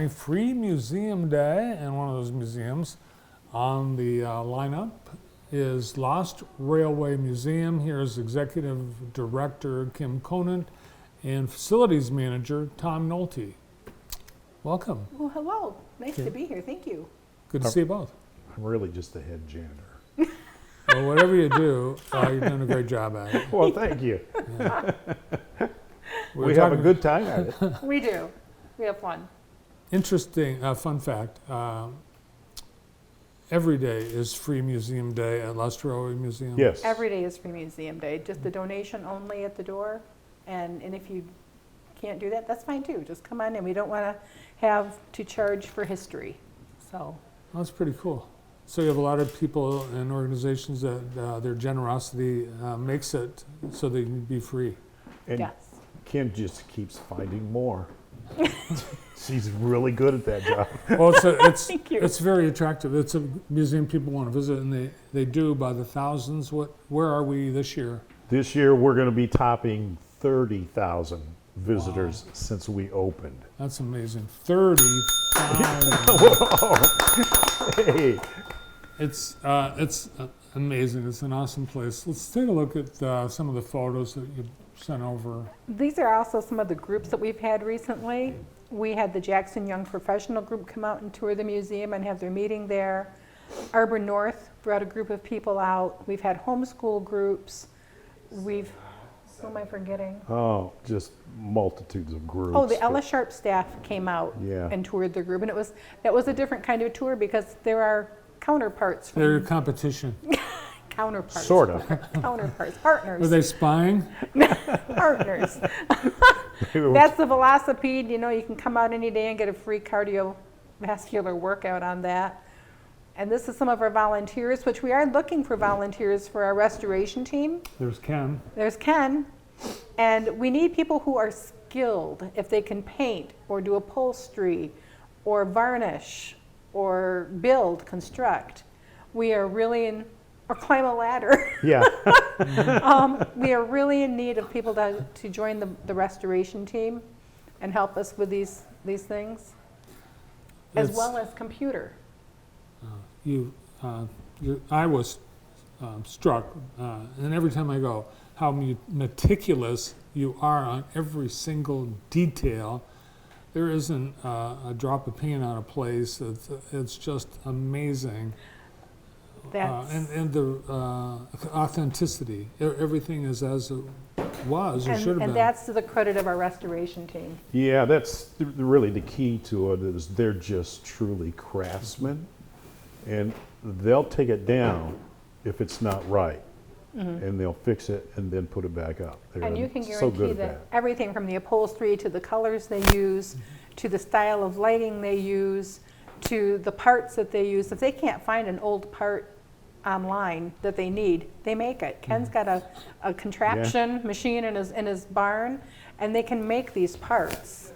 Free Museum Day, and one of those museums on the lineup is Lost Railway Museum. Here's Executive Director Kim Conant and Facilities Manager Tom Nolte. Welcome. Well, hello. Nice to be here. Thank you. Good to see you both. I'm really just the head janitor. Well, whatever you do, you're doing a great job at it. Well, thank you. Yeah. We have a good time at it. We do. We have fun. Interesting fun fact. Every day is Free Museum Day at Lost Railway Museum. Yes. Every day is Free Museum Day. Just the donation only at the door. And if you can't do that, that's fine too. Just come on in. We don't want to have to charge for history. So That's pretty cool. So you have a lot of people and organizations that their generosity makes it so they can be free. And yes. Kim just keeps finding more. She's really good at that job. Well, Thank you. it's very attractive. It's a museum people want to visit, and they do by the thousands. Where are we this year? This year we're going to be topping 30,000 visitors since we opened. That's amazing. 30,000. Hey. It's amazing. It's an awesome place. Let's take a look at some of the photos that you sent over. These are also some of the groups that we've had recently. We had the Jackson Young Professional Group come out and tour the museum and have their meeting there. Arbor North brought a group of people out. We've had homeschool groups. Who am I forgetting? Oh, just multitudes of groups. Oh, the Ella Sharp staff came out Yeah. and toured the group. And that was a different kind of tour because there are counterparts. From Their competition. counterparts. Sort of. Counterparts. Are Partners. they spying? Partners. That's the Velocipede. You know, you can come out any day and get a free cardiovascular workout on that. And this is some of our volunteers, which we are looking for volunteers for our restoration team. There's Ken. There's Ken. And we need people who are skilled, if they can paint or do upholstery or varnish or build, construct. We are really in, or climb a ladder. Yeah. We are really in need of people to join the restoration team and help us with these things, as It's- well as computer. I was struck, and every time I go, how meticulous you are on every single detail. There isn't a drop of paint out of place. It's just amazing. And the authenticity. Everything is as it was or should have been. And that's to the credit of our restoration team. Yeah, that's really the key to it is they're just truly craftsmen, and they'll take it down if it's not right, and they'll fix it and then put it back up. They're And you can so guarantee good at that everything from the upholstery to the colors they use, to the style of lighting they use, to the parts that they use. If they can't find an old part online that they need, they make it. Ken's got a contraption machine in his barn, and they can make these parts.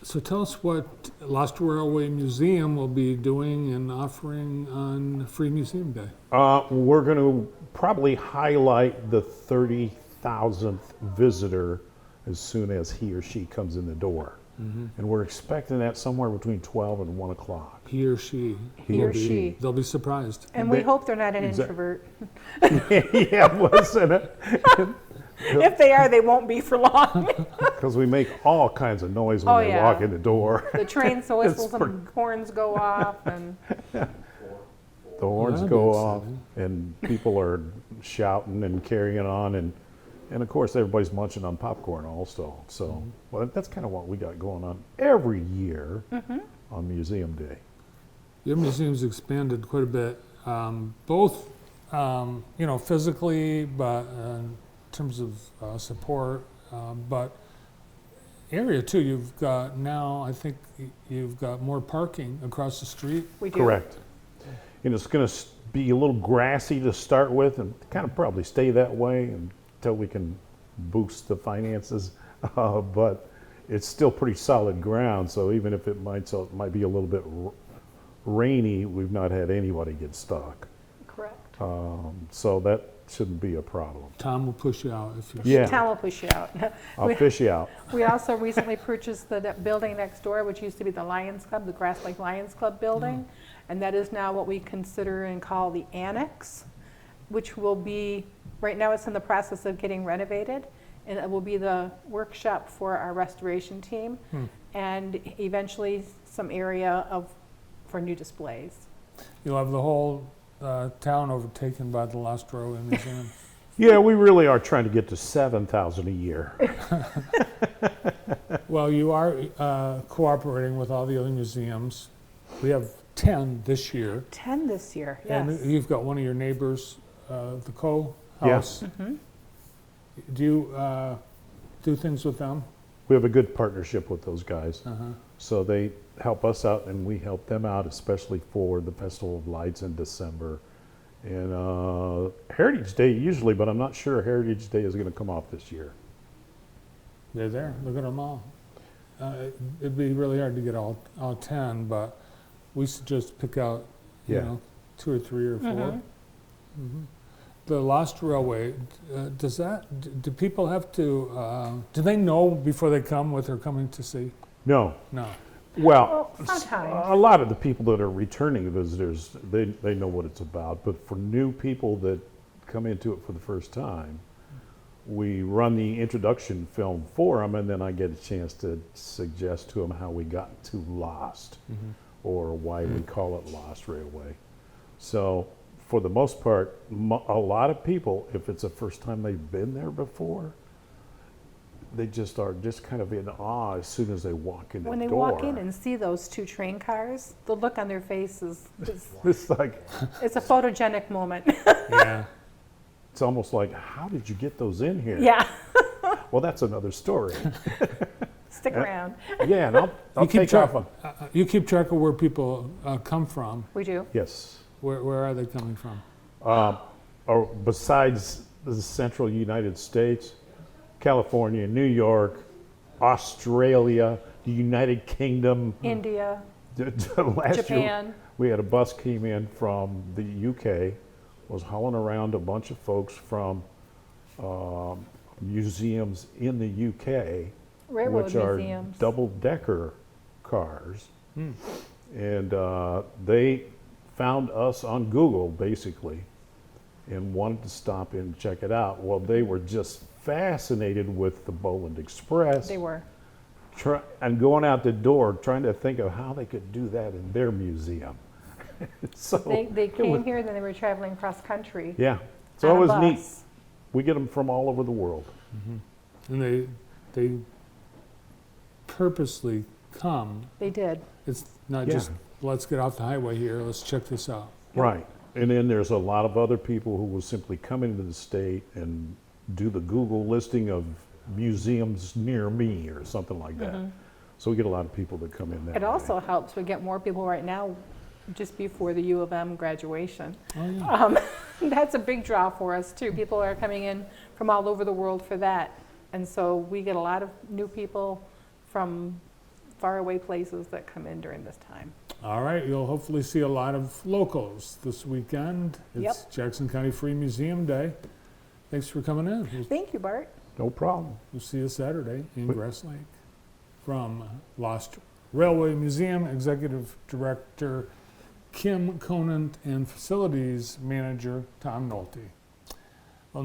So tell us what Lost Railway Museum will be doing and offering on Free Museum Day. We're going to probably highlight the 30,000th visitor as soon as he or she comes in the door. And we're expecting that somewhere between 12 and 1 o'clock. He or she. He or she. They'll be surprised. And we They- hope they're not an Exact- introvert. Yeah, wasn't it? If they are, they won't be for long. Because we make all kinds of noise when Oh, they yeah. walk in the door. The train whistles pretty- and horns go off, and The horns that'd go be off, exciting. and people are shouting and carrying on, and of course everybody's munching on popcorn also. So, well, that's kind of what we got going on every year on Museum Day. Your museum's expanded quite a bit, both physically, but in terms of support, but area too. You've got now, I think you've got more parking across the street. we do. Correct. And it's going to be a little grassy to start with, and kind of probably stay that way until we can boost the finances. But it's still pretty solid ground, so even if it might be a little bit rainy, we've not had anybody get stuck. Correct. So that shouldn't be a problem. Tom will push you out if you. Yeah. Tom will push you out. I'll We- fish you out. We also recently purchased the building next door, which used to be the Lions Club, the Grass Lake Lions Club building. And that is now what we consider and call the annex, which will be, right now it's in the process of getting renovated. And it will be the workshop for our restoration team. And eventually some area for new displays. You'll have the whole town overtaken by the Lost Railway Museum. Yeah, we really are trying to get to 7,000 a year. Well, you are cooperating with all the other museums. We have 10 this year. 10 this year, yes. And you've got one of your neighbors, the Co. Yeah. House. Do you do things with them? We have a good partnership with those guys. Uh-huh. So they help us out and we help them out, especially for the Festival of Lights in December. And Heritage Day usually, but I'm not sure Heritage Day is going to come off this year. They're there. Look at them all. It'd be really hard to get all 10, but we suggest pick out, you Yeah. know, 2 or 3 or 4. Mhm. The Lost Railway, do people have to, do they know before they come what they're coming to see? No. No. Well, Well, sometimes. a lot of the people that are returning visitors, they know what it's about. But for new people that come into it for the first time, we run the introduction film for them, and then I get a chance to suggest to them how we got to Lost, or why we call it Lost Railway. So, for the most part, a lot of people, if it's the first time they've been there before, they just are just kind of in awe as soon as they walk in the door. When they walk in and see those 2 train cars, the look on their faces, It's like, it's a photogenic moment. Yeah. it's almost like, how did you get those in here? Yeah, Well, that's another story. stick around. Yeah, and I'll You keep take track. off on. You keep track of where people come from. We do. Yes. Where are they coming from? Or besides the central United States, California, New York, Australia, the United Kingdom. India, Last year, Japan. we had a bus came in from the UK, was hauling around a bunch of folks from museums in the UK, Railroad which are museums. double-decker cars. And they found us on Google, basically, and wanted to stop in and check it out. Well, they were just fascinated with the Boland Express. They were. And going out the door, trying to think of how they could do that in their museum. So They it came was- here, then they were traveling cross country. Yeah, it's on a always neat. bus. We get them from all over the world. And they purposely come. They did. It's not Yeah. just, let's get off the highway here, let's check this out. Right. And then there's a lot of other people who will simply come into the state and do the Google listing of museums near me or something like that. So we get a lot of people that come in that It way. also helps, we get more people right now, just before the U of M graduation. Oh, yeah. That's a big draw for us too. People are coming in from all over the world for that. And so we get a lot of new people from faraway places that come in during this time. All right, you'll hopefully see a lot of locals this weekend. It's Jackson County Free Museum Day. Thanks for coming in. Thank you, Bart. No problem. We'll see you Saturday in Wait. Grass Lake. From Lost Railway Museum Executive Director Kim Conant and Facilities Manager Tom Nolte.